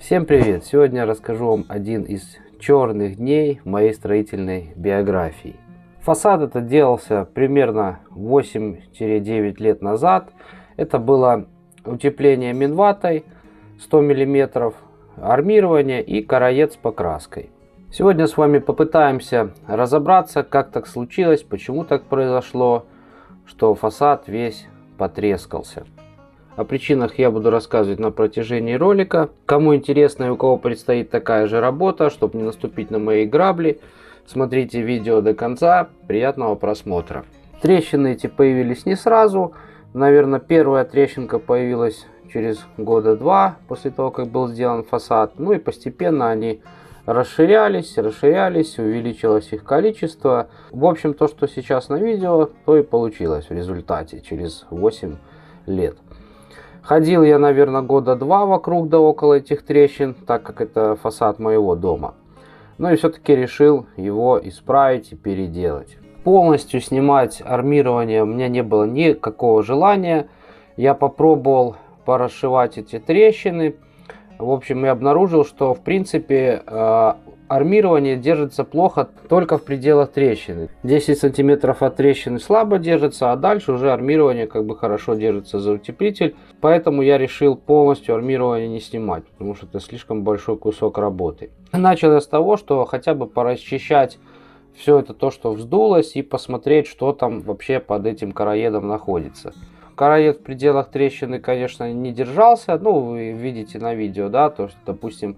Всем привет! Сегодня я расскажу вам один из черных дней моей строительной биографии. Фасад этот делался примерно 8-9 лет назад. Это было утепление минватой 100 мм, армирование и короед с покраской. Сегодня с вами попытаемся разобраться, как так случилось, почему так произошло, что фасад весь потрескался. О причинах я буду рассказывать на протяжении ролика. Кому интересно и у кого предстоит такая же работа, чтобы не наступить на мои грабли, смотрите видео до конца. Приятного просмотра. Трещины эти появились не сразу. Наверное, первая трещинка появилась через года два после того, как был сделан фасад. Ну и постепенно они расширялись, увеличилось их количество. В общем, то, что сейчас на видео, то и получилось в результате через 8 лет. Ходил я, наверное, года два вокруг да около этих трещин, так как это фасад моего дома. Ну и все-таки решил его исправить и переделать. Полностью снимать армирование у меня не было никакого желания. Я попробовал порасшивать эти трещины. В общем, я обнаружил, что в принципе армирование держится плохо только в пределах трещины. 10 сантиметров от трещины слабо держится, а дальше уже армирование как бы хорошо держится за утеплитель. Поэтому я решил полностью армирование не снимать, потому что это слишком большой кусок работы. Начал я с того, что хотя бы порасчищать все это то, что вздулось, и посмотреть, что там вообще под этим короедом находится. Короед в пределах трещины, конечно, не держался. Ну, вы видите на видео, да, то, что, допустим,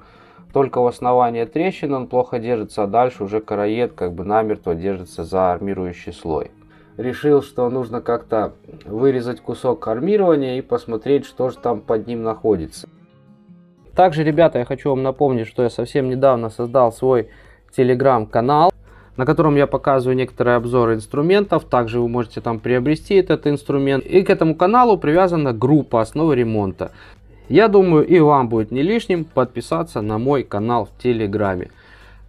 только у основания трещины он плохо держится, а дальше уже короед как бы намертво держится за армирующий слой. Решил, что нужно как-то вырезать кусок армирования и посмотреть, что же там под ним находится. Также, ребята, я хочу вам напомнить, что я совсем недавно создал свой телеграм-канал, на котором я показываю некоторые обзоры инструментов. Также вы можете там приобрести этот инструмент. И к этому каналу привязана группа «Основы ремонта». Я думаю, и вам будет не лишним подписаться на мой канал в Телеграме.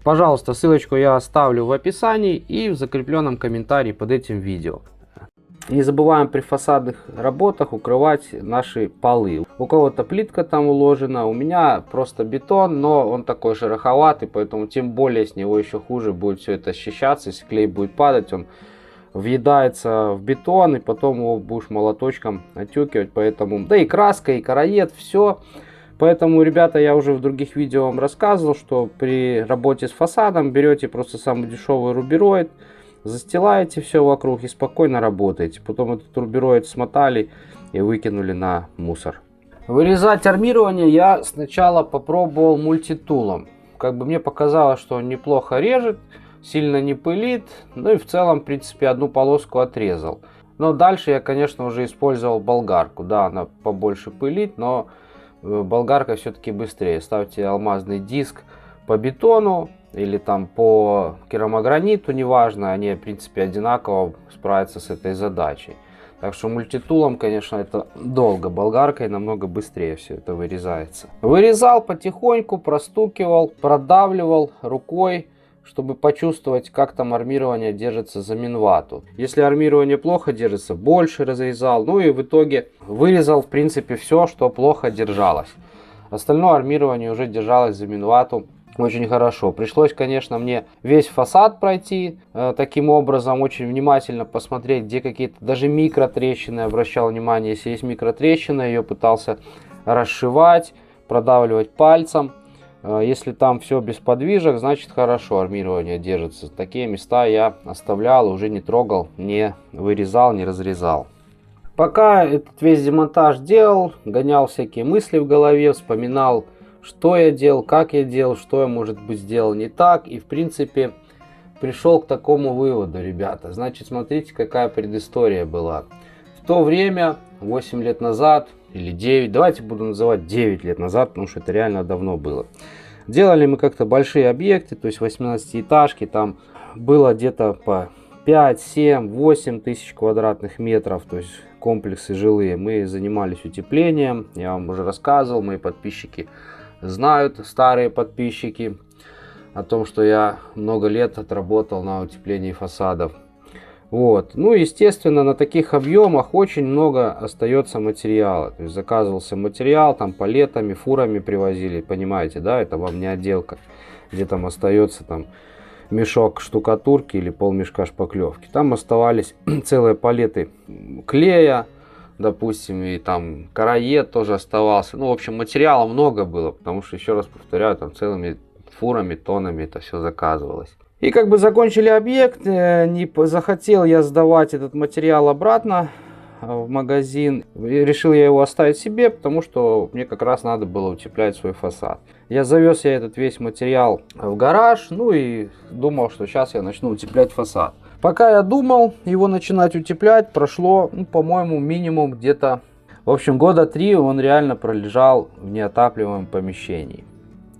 Пожалуйста, ссылочку я оставлю в описании и в закрепленном комментарии под этим видео. Не забываем при фасадных работах укрывать наши полы. У кого-то плитка там уложена, у меня просто бетон, но он такой шероховатый, поэтому тем более с него еще хуже будет все это ощущаться. Если клей будет падать, он въедается в бетон, и потом его будешь молоточком отюкивать. Поэтому, да и краска, и короед, все. Поэтому, ребята, я уже в других видео вам рассказывал, что при работе с фасадом берете просто самый дешевый рубероид, застилаете все вокруг и спокойно работаете. Потом этот рубероид смотали и выкинули на мусор. Вырезать армирование я сначала попробовал мультитулом. Как бы мне показалось, что он неплохо режет, сильно не пылит, ну и в целом, в принципе, одну полоску отрезал. Но дальше я, конечно, уже использовал болгарку. Да, она побольше пылит, но болгарка все-таки быстрее. Ставьте алмазный диск по бетону или там по керамограниту, неважно, они, в принципе, одинаково справятся с этой задачей. Так что мультитулом, конечно, это долго, болгаркой намного быстрее все это вырезается. Вырезал потихоньку, простукивал, продавливал рукой, чтобы почувствовать, как там армирование держится за минвату. Если армирование плохо держится, больше разрезал. Ну и в итоге вырезал, в принципе, все, что плохо держалось. Остальное армирование уже держалось за минвату очень хорошо. Пришлось, конечно, мне весь фасад пройти таким образом, очень внимательно посмотреть, где какие-то даже микротрещины. Обращал внимание, если есть микротрещина, ее пытался расшивать, продавливать пальцем. Если там все без подвижек, значит хорошо армирование держится. Такие места я оставлял, уже не трогал, не вырезал, не разрезал. Пока этот весь демонтаж делал, гонял всякие мысли в голове, вспоминал, что я делал, как я делал, что я, может быть, сделал не так. И, в принципе, пришел к такому выводу, ребята. Значит, смотрите, какая предыстория была. В то время, 8 лет назад, или 9, давайте буду называть 9 лет назад, потому что это реально давно было. Делали мы как-то большие объекты, то есть 18-этажки, там было где-то по 5, 7, 8 тысяч квадратных метров, то есть комплексы жилые. Мы занимались утеплением, я вам уже рассказывал, мои подписчики знают, старые подписчики, о том, что я много лет отработал на утеплении фасадов. Вот. Ну, естественно, на таких объемах очень много остается материала. То есть заказывался материал, там палетами, фурами привозили, понимаете, да, это вам не отделка, где там остается там мешок штукатурки или полмешка шпаклевки. Там оставались целые палеты клея, допустим, и там караед тоже оставался. Ну, в общем, материала много было, потому что, еще раз повторяю, там целыми фурами, тоннами это все заказывалось. И как бы закончили объект, не захотел я сдавать этот материал обратно в магазин. Решил я его оставить себе, потому что мне как раз надо было утеплять свой фасад. Завез я этот весь материал в гараж, ну и думал, что сейчас я начну утеплять фасад. Пока я думал его начинать утеплять, прошло, ну, по-моему, минимум где-то, в общем, года 3 он реально пролежал в неотапливаемом помещении.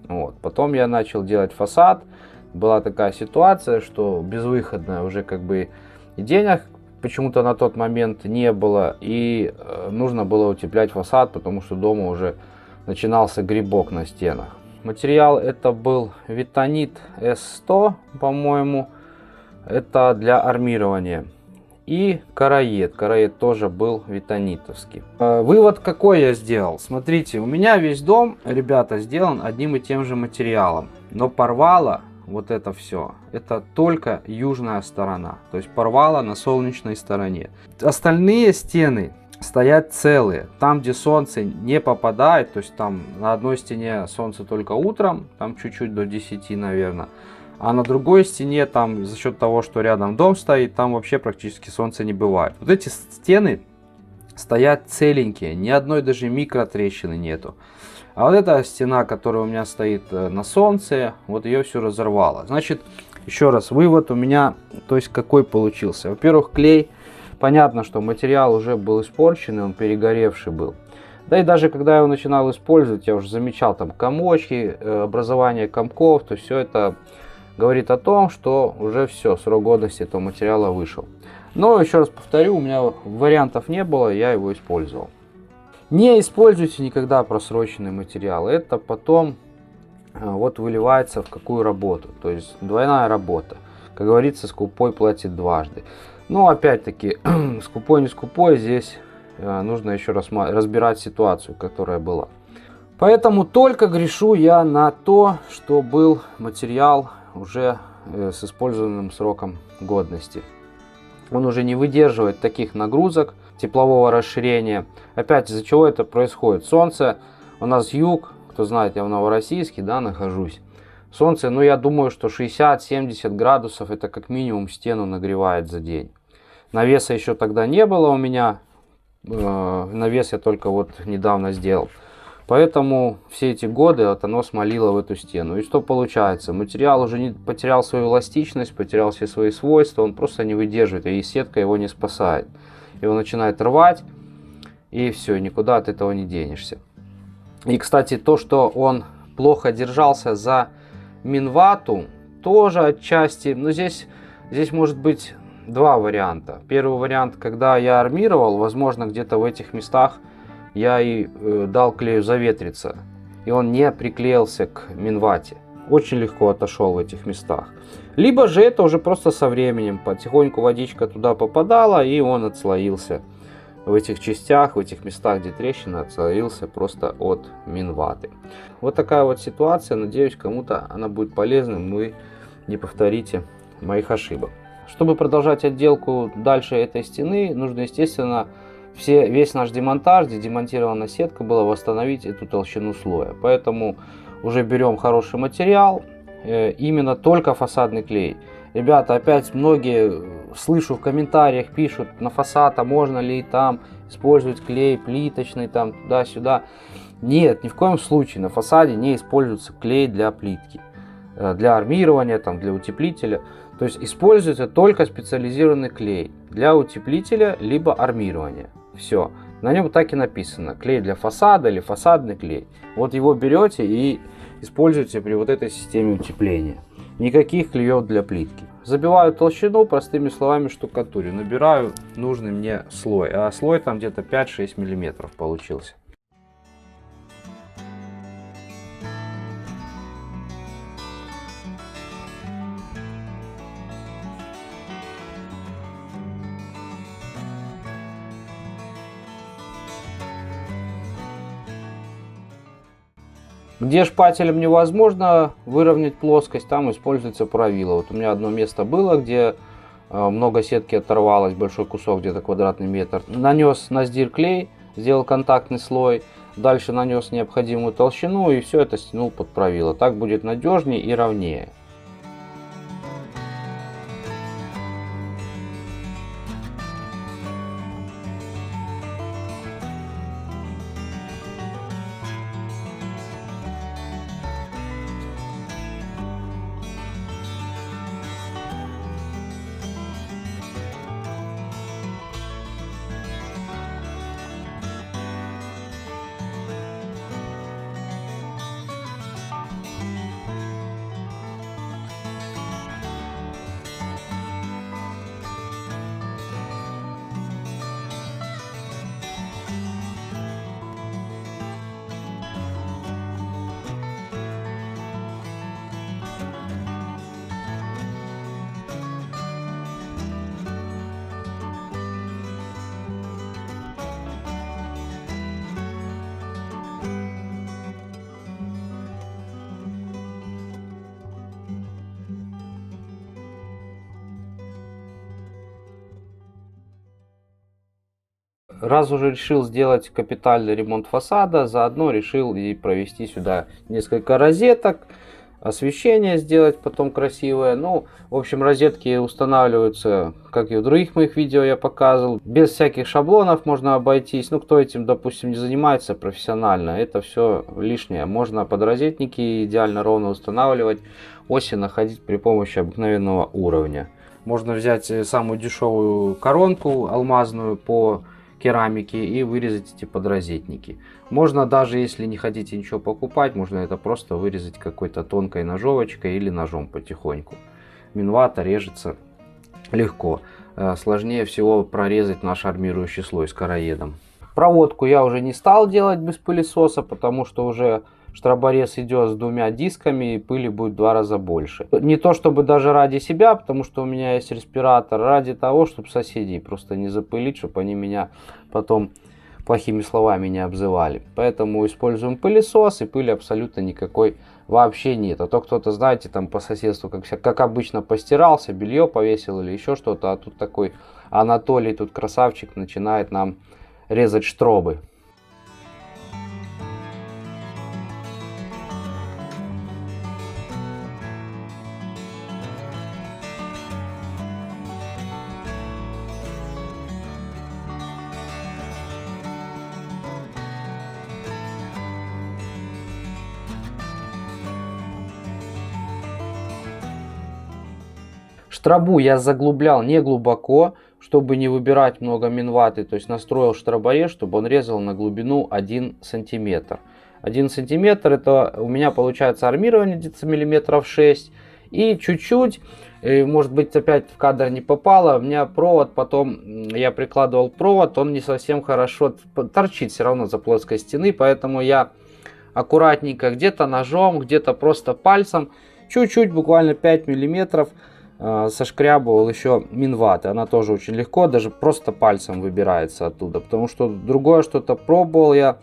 Вот. Потом я начал делать фасад. Была такая ситуация, что безвыходная, уже как бы и денег почему-то на тот момент не было, и нужно было утеплять фасад, потому что дома уже начинался грибок на стенах. Материал это был Витонит S100, по-моему, это для армирования. И караед. Караед тоже был витонитовский. Вывод какой я сделал? Смотрите, у меня весь дом, ребята, сделан одним и тем же материалом. Но порвало вот это все, это только южная сторона. То есть порвало на солнечной стороне. Остальные стены стоят целые. Там, где солнце не попадает, то есть там на одной стене солнце только утром, там чуть-чуть до 10, наверное. А на другой стене, там за счет того, что рядом дом стоит, там вообще практически солнца не бывает. Вот эти стены стоят целенькие, ни одной даже микротрещины нету. А вот эта стена, которая у меня стоит на солнце, вот ее все разорвало. Значит, еще раз, вывод у меня, то есть какой получился. Во-первых, клей, понятно, что материал уже был испорченный, он перегоревший был. Да и даже когда я его начинал использовать, я уже замечал там комочки, образование комков, то все это говорит о том, что уже все, срок годности этого материала вышел. Но еще раз повторю, у меня вариантов не было, я его использовал. Не используйте никогда просроченный материал, это потом вот выливается в какую работу, то есть двойная работа. Как говорится, скупой платит дважды. Но опять-таки, скупой не скупой, здесь нужно еще раз разбирать ситуацию, которая была. Поэтому только грешу я на то, что был материал уже с использованным сроком годности. Он уже не выдерживает таких нагрузок, теплового расширения. Опять из-за чего это происходит? Солнце, у нас юг, кто знает, я в Новороссийске, да, нахожусь. Солнце, ну я думаю, что 60-70 градусов это как минимум стену нагревает за день. Навеса еще тогда не было у меня, навес я только вот недавно сделал. Поэтому все эти годы вот оно смолило в эту стену. И что получается? Материал уже не потерял свою эластичность, потерял все свои свойства, он просто не выдерживает, и сетка его не спасает. Его начинает рвать, и все, никуда от этого не денешься. И, кстати, то, что он плохо держался за минвату, тоже отчасти, но здесь может быть два варианта. Первый вариант, когда я армировал, возможно, где-то в этих местах я и дал клею заветриться, и он не приклеился к минвате. Очень легко отошел в этих местах. Либо же это уже просто со временем потихоньку водичка туда попадала, и он отслоился в этих частях, в этих местах, где трещина, отслоился просто от минваты. Вот такая вот ситуация. Надеюсь, кому-то она будет полезной, вы не повторите моих ошибок. Чтобы продолжать отделку дальше этой стены, нужно, естественно, весь наш демонтаж, где демонтирована сетка, было восстановить эту толщину слоя. Поэтому уже берем хороший материал, именно только фасадный клей. Ребята, опять многие, слышу в комментариях, пишут на фасад, а можно ли там использовать клей плиточный, там туда-сюда. Нет, ни в коем случае на фасаде не используется клей для плитки, для армирования, там, для утеплителя. То есть используется только специализированный клей для утеплителя либо армирования. Все. На нем так и написано: клей для фасада или фасадный клей. Вот его берете и используете при вот этой системе утепления. Никаких клеев для плитки. Забиваю толщину, простыми словами штукатурю. Набираю нужный мне слой. А слой там где-то 5-6 мм получился. Где шпателем невозможно выровнять плоскость, там используется правило. Вот у меня одно место было, где много сетки оторвалось, большой кусок, где-то квадратный метр. Нанес на сдир клей, сделал контактный слой, дальше нанес необходимую толщину и все это стянул под правило. Так будет надежнее и ровнее. Раз уже решил сделать капитальный ремонт фасада, заодно решил и провести сюда несколько розеток, освещение сделать потом красивое. Ну, в общем, розетки устанавливаются, как и в других моих видео я показывал. Без всяких шаблонов можно обойтись. Ну, кто этим, допустим, не занимается профессионально, это все лишнее. Можно подрозетники идеально ровно устанавливать, оси находить при помощи обыкновенного уровня. Можно взять самую дешевую коронку алмазную по керамики и вырезать эти подрозетники. Можно даже, если не хотите ничего покупать, можно это просто вырезать какой-то тонкой ножовочкой или ножом потихоньку. Минвата режется легко. Сложнее всего прорезать наш армирующий слой с короедом. Проводку я уже не стал делать без пылесоса, потому что уже штроборез идет с двумя дисками и пыли будет в 2 раза больше. Не то чтобы даже ради себя, потому что у меня есть респиратор, ради того, чтобы соседей просто не запылить, чтобы они меня потом плохими словами не обзывали. Поэтому используем пылесос, и пыли абсолютно никакой вообще нет. А то кто-то, знаете, там по соседству, как обычно, постирался, белье повесил или еще что-то, а тут такой Анатолий, тут красавчик, начинает нам резать штробы. Штробу я заглублял не глубоко, чтобы не выбирать много минваты, то есть настроил штроборез, чтобы он резал на глубину 1 сантиметр. 1 сантиметр это у меня получается армирование где-то миллиметров 6. И чуть-чуть, может быть опять в кадр не попало, у меня провод, потом я прикладывал провод, он не совсем хорошо торчит все равно за плоской стены, поэтому я аккуратненько где-то ножом, где-то просто пальцем, чуть-чуть, буквально 5 миллиметров, сошкрябывал еще минваты. Она тоже очень легко, даже просто пальцем выбирается оттуда, потому что другое что-то пробовал я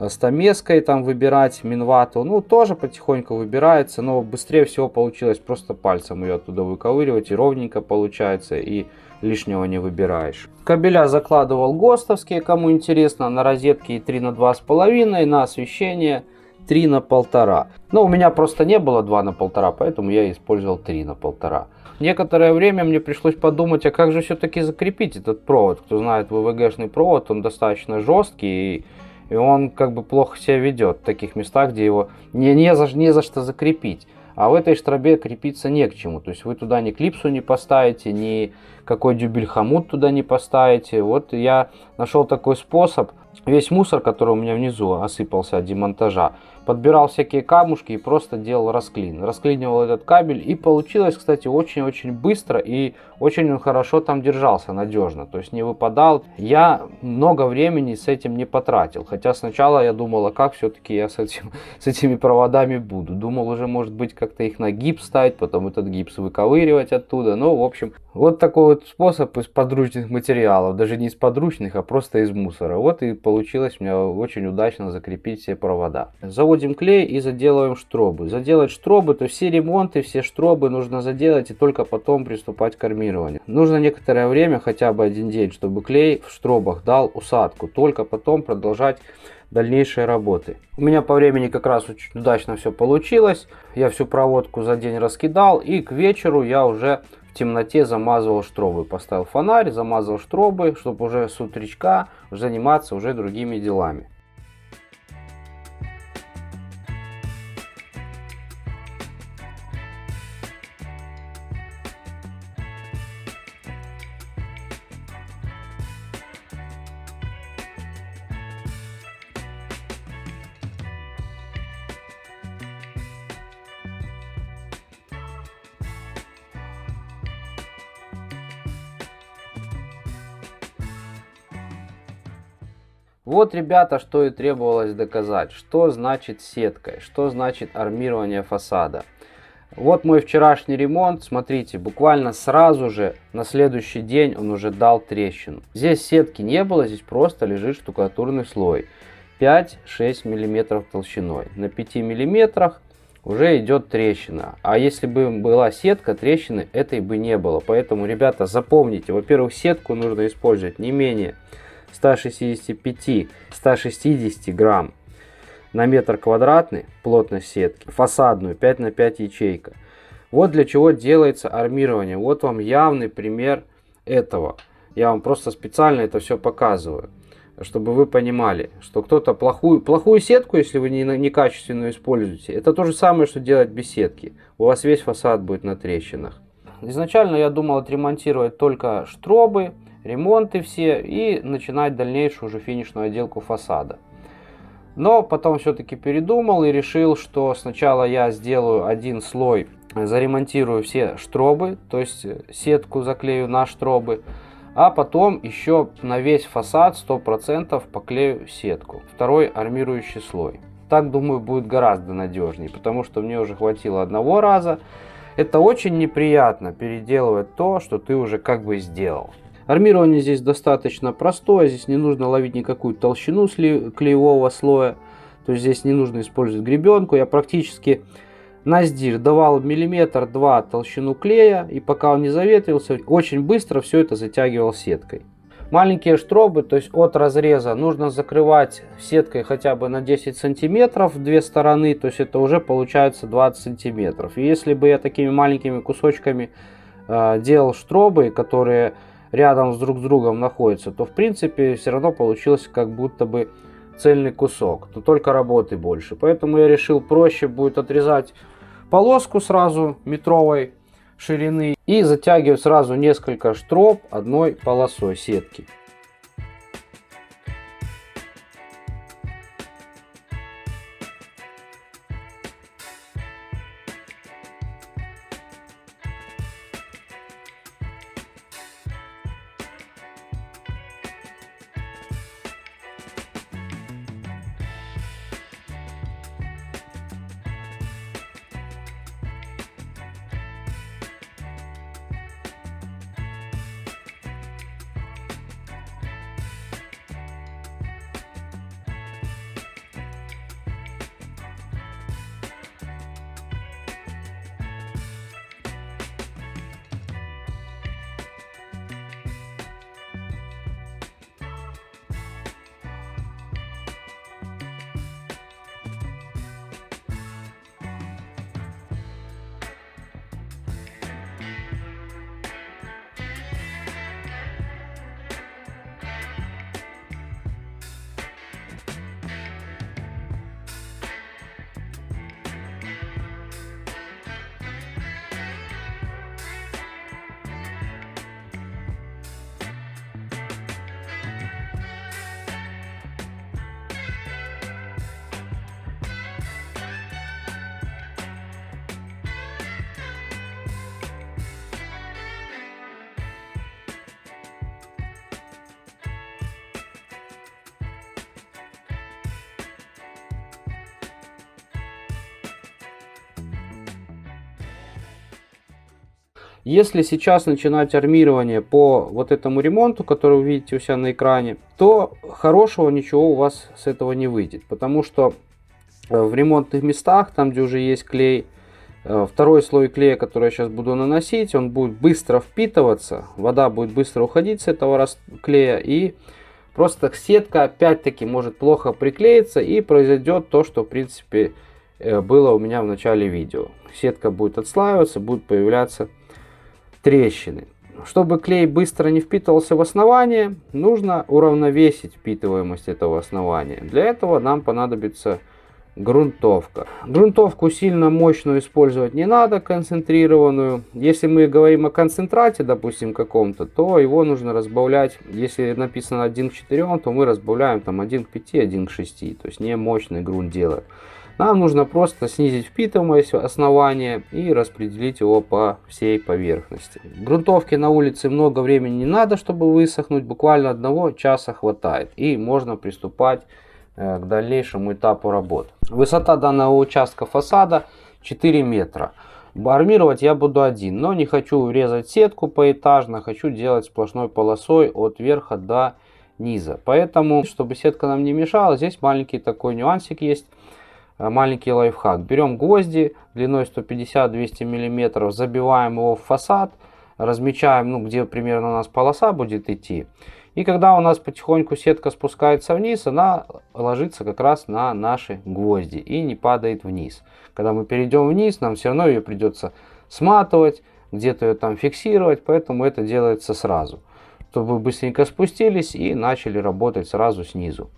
стамеской там выбирать минвату, ну тоже потихоньку выбирается, но быстрее всего получилось просто пальцем ее оттуда выковыривать, и ровненько получается, и лишнего не выбираешь. Кабеля закладывал ГОСТовские, кому интересно, на розетки 3 на 2,5, на освещение 3 на 1,5. Но у меня просто не было 2 на 1,5, поэтому я использовал 3 на 1,5. Некоторое время мне пришлось подумать, а как же все-таки закрепить этот провод. Кто знает, ВВГшный провод, он достаточно жесткий, и он как бы плохо себя ведет в таких местах, где его не за что закрепить. А в этой штробе крепиться не к чему. То есть вы туда ни клипсу не поставите, ни какой дюбель-хомут туда не поставите. Вот я нашел такой способ. Весь мусор, который у меня внизу осыпался от демонтажа, подбирал всякие камушки и просто делал расклин. Расклинивал этот кабель, и получилось, кстати, очень-очень быстро, и очень он хорошо там держался, надежно, то есть не выпадал. Я много времени с этим не потратил, хотя сначала я думал, а как все-таки я с этими проводами буду. Думал уже, может быть, как-то их на гипс ставить, потом этот гипс выковыривать оттуда. Ну, в общем, вот такой вот способ из подручных материалов, даже не из подручных, а просто из мусора. Вот и получилось у меня очень удачно закрепить все провода. Заводим наводим клей и заделываем штробы. Заделать штробы, то все ремонты, все штробы нужно заделать и только потом приступать к армированию. Нужно некоторое время, хотя бы 1 день, чтобы клей в штробах дал усадку. Только потом продолжать дальнейшие работы. У меня по времени как раз очень удачно все получилось. Я всю проводку за день раскидал, и к вечеру я уже в темноте замазывал штробы. Поставил фонарь, замазал штробы, чтобы уже с утречка заниматься уже другими делами. Вот, ребята, что и требовалось доказать. Что значит сеткой, что значит армирование фасада. Вот мой вчерашний ремонт. Смотрите, буквально сразу же на следующий день он уже дал трещину. Здесь сетки не было, здесь просто лежит штукатурный слой 5-6 мм толщиной. На 5 мм уже идет трещина. А если бы была сетка, трещины этой бы не было. Поэтому, ребята, запомните, во-первых, сетку нужно использовать не менее 165-160 грамм на метр квадратный, плотность сетки, фасадную 5 на 5 ячейка. Вот для чего делается армирование. Вот вам явный пример этого. Я вам просто специально это все показываю, чтобы вы понимали, что кто-то плохую сетку, если вы некачественную используете, это то же самое, что делать без сетки. У вас весь фасад будет на трещинах. Изначально я думал отремонтировать только штробы, ремонты все и начинать дальнейшую уже финишную отделку фасада. Но потом все-таки передумал и решил, что сначала я сделаю один слой, заремонтирую все штробы, то есть сетку заклею на штробы, а потом еще на весь фасад 100% поклею сетку, второй армирующий слой. Так, думаю, будет гораздо надежнее, потому что мне уже хватило одного раза. Это очень неприятно переделывать то, что ты уже как бы сделал. Армирование здесь достаточно простое, здесь не нужно ловить никакую толщину клеевого слоя, то есть здесь не нужно использовать гребенку. Я практически на сдир давал 1-2 толщину клея, и пока он не заветрился, очень быстро все это затягивал сеткой. Маленькие штробы, то есть от разреза, нужно закрывать сеткой хотя бы на 10 сантиметров в две стороны, то есть это уже получается 20 сантиметров. И если бы я такими маленькими кусочками делал штробы, которые рядом друг с другом находятся, то в принципе все равно получилось как будто бы цельный кусок, но только работы больше. Поэтому я решил, проще будет отрезать полоску сразу метровой ширины и затягивать сразу несколько штроб одной полосой сетки. Если сейчас начинать армирование по вот этому ремонту, который вы видите у себя на экране, то хорошего ничего у вас с этого не выйдет. Потому что в ремонтных местах, там где уже есть клей. Второй слой клея, который я сейчас буду наносить, он будет быстро впитываться, вода будет быстро уходить с этого клея, и просто сетка опять-таки может плохо приклеиться, и произойдет то, что в принципе было у меня в начале видео. Сетка будет отслаиваться, будут появляться трещины. Чтобы клей быстро не впитывался в основание, нужно уравновесить впитываемость этого основания. Для этого нам понадобится грунтовка. Грунтовку сильно мощную использовать не надо, концентрированную. Если мы говорим о концентрате, допустим, каком-то, то его нужно разбавлять. Если написано 1 к 4, то мы разбавляем там 1 к 5, 1 к 6. То есть не мощный грунт делаем. Нам нужно просто снизить впитываемость основания и распределить его по всей поверхности. Грунтовки на улице много времени не надо, чтобы высохнуть. Буквально 1 часа хватает. И можно приступать к дальнейшему этапу работ. Высота данного участка фасада 4 метра. Армировать я буду один, но не хочу резать сетку поэтажно, хочу делать сплошной полосой от верха до низа. Поэтому, чтобы сетка нам не мешала, здесь маленький такой нюансик есть, маленький лайфхак. Берем гвозди длиной 150-200 мм, забиваем его в фасад, размечаем, где примерно у нас полоса будет идти. И когда у нас потихоньку сетка спускается вниз, она ложится как раз на наши гвозди и не падает вниз. Когда мы перейдем вниз, нам все равно ее придется сматывать, где-то ее там фиксировать, поэтому это делается сразу. Чтобы вы быстренько спустились и начали работать сразу снизу.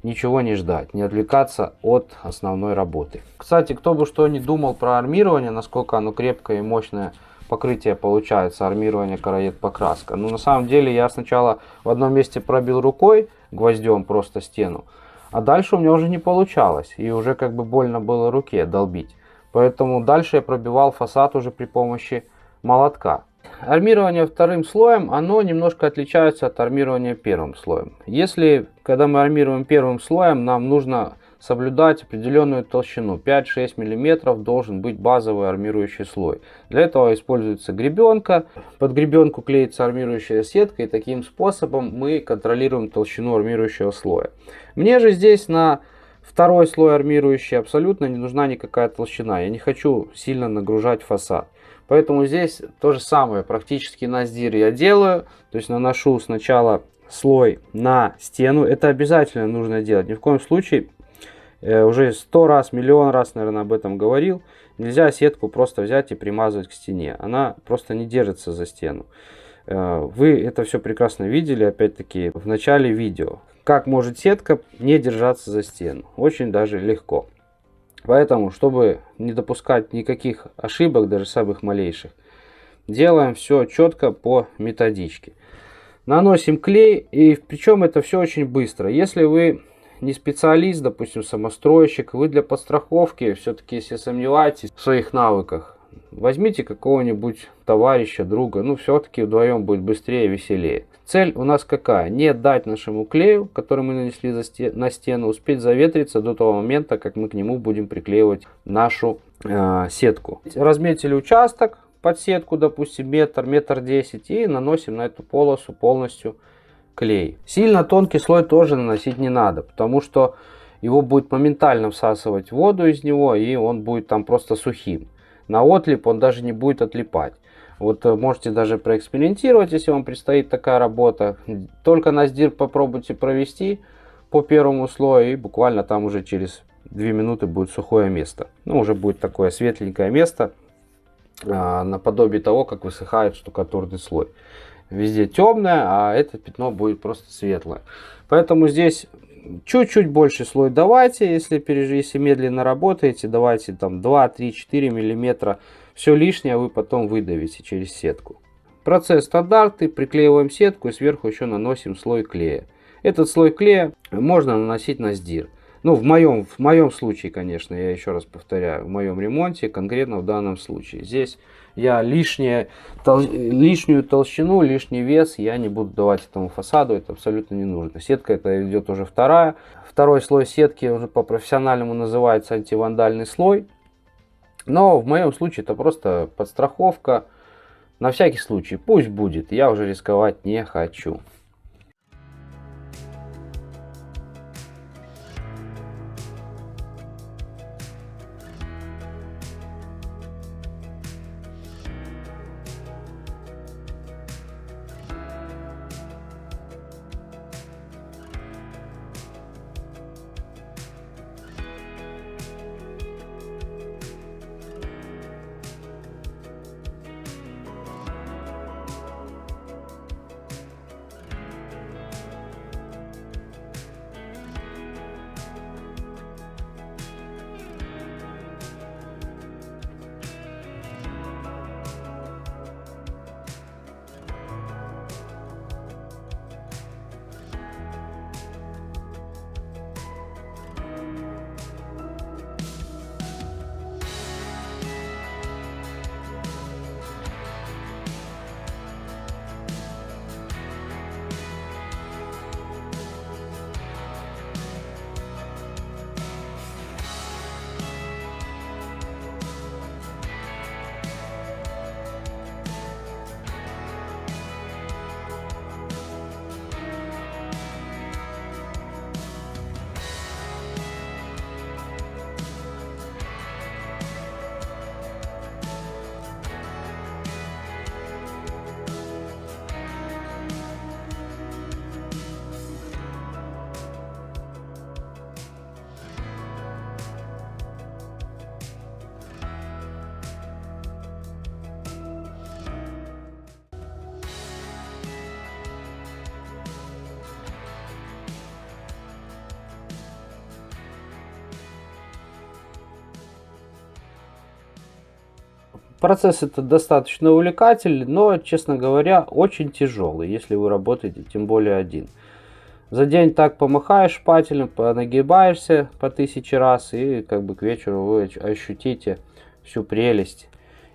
Ничего не ждать, не отвлекаться от основной работы. Кстати, кто бы что ни думал про армирование, насколько оно крепкое и мощное покрытие получается, армирование, короед, покраска. Но на самом деле я сначала в одном месте пробил рукой гвоздем просто стену, а дальше у меня уже не получалось. И уже как бы больно было руке долбить. Поэтому дальше я пробивал фасад уже при помощи молотка. Армирование вторым слоем, оно немножко отличается от армирования первым слоем. Если, когда мы армируем первым слоем, нам нужно соблюдать определенную толщину. 5-6 мм должен быть базовый армирующий слой. Для этого используется гребенка. Под гребенку клеится армирующая сетка, и таким способом мы контролируем толщину армирующего слоя. Мне же здесь на второй слой армирующий абсолютно не нужна никакая толщина. Я не хочу сильно нагружать фасад. Поэтому здесь то же самое, практически на сдир я делаю. То есть наношу сначала слой на стену. Это обязательно нужно делать. Ни в коем случае, уже 100 раз, миллион раз, наверное, об этом говорил, нельзя сетку просто взять и примазывать к стене. Она просто не держится за стену. Вы это все прекрасно видели, опять-таки, в начале видео. Как может сетка не держаться за стену? Очень даже легко. Поэтому, чтобы не допускать никаких ошибок, даже самых малейших, делаем все четко по методичке. Наносим клей, и причем это все очень быстро. Если вы не специалист, допустим, самостройщик, вы для подстраховки, все-таки, если сомневаетесь в своих навыках, возьмите какого-нибудь товарища, друга, все-таки вдвоем будет быстрее и веселее. Цель у нас какая? Не дать нашему клею, который мы нанесли на стену, успеть заветриться до того момента, как мы к нему будем приклеивать нашу сетку. Разметили участок под сетку, допустим, метр 10, и наносим на эту полосу полностью клей. Сильно тонкий слой тоже наносить не надо, потому что его будет моментально всасывать воду из него, и он будет там просто сухим. На отлип он даже не будет отлипать. Вот можете даже проэкспериментировать, если вам предстоит такая работа. Только на сдир попробуйте провести по первому слою, и буквально там уже через 2 минуты будет сухое место. Уже будет такое светленькое место, наподобие того, как высыхает штукатурный слой. Везде темное, а это пятно будет просто светлое. Поэтому здесь чуть-чуть больше слой давайте, если медленно работаете, давайте там 2, 3, 4 миллиметра. Все лишнее вы потом выдавите через сетку. Процесс стандартный. Приклеиваем сетку и сверху еще наносим слой клея. Этот слой клея можно наносить на сдир. В моем случае, конечно, я еще раз повторяю, в моем ремонте, конкретно в данном случае. Здесь я лишнюю толщину, лишний вес я не буду давать этому фасаду, это абсолютно не нужно. Сетка это идет уже второй слой сетки, уже по-профессиональному называется антивандальный слой. Но в моем случае это просто подстраховка. На всякий случай, пусть будет, я уже рисковать не хочу. Процесс этот достаточно увлекательный, но, честно говоря, очень тяжелый, если вы работаете тем более один. За день так помахаешь шпателем, понагибаешься по 1000 раз, и как бы к вечеру вы ощутите всю прелесть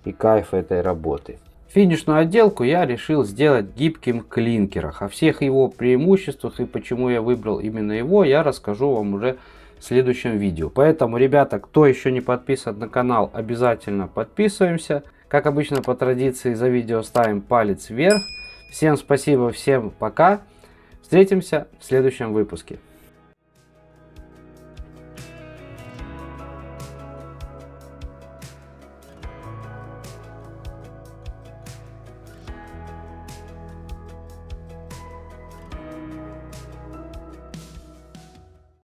и кайф этой работы. Финишную отделку я решил сделать гибким клинкером. О всех его преимуществах и почему я выбрал именно его, я расскажу вам уже в следующем видео. Поэтому, ребята, кто еще не подписан на канал, обязательно подписываемся. Как обычно, по традиции, за видео ставим палец вверх. Всем спасибо, всем пока. Встретимся в следующем выпуске.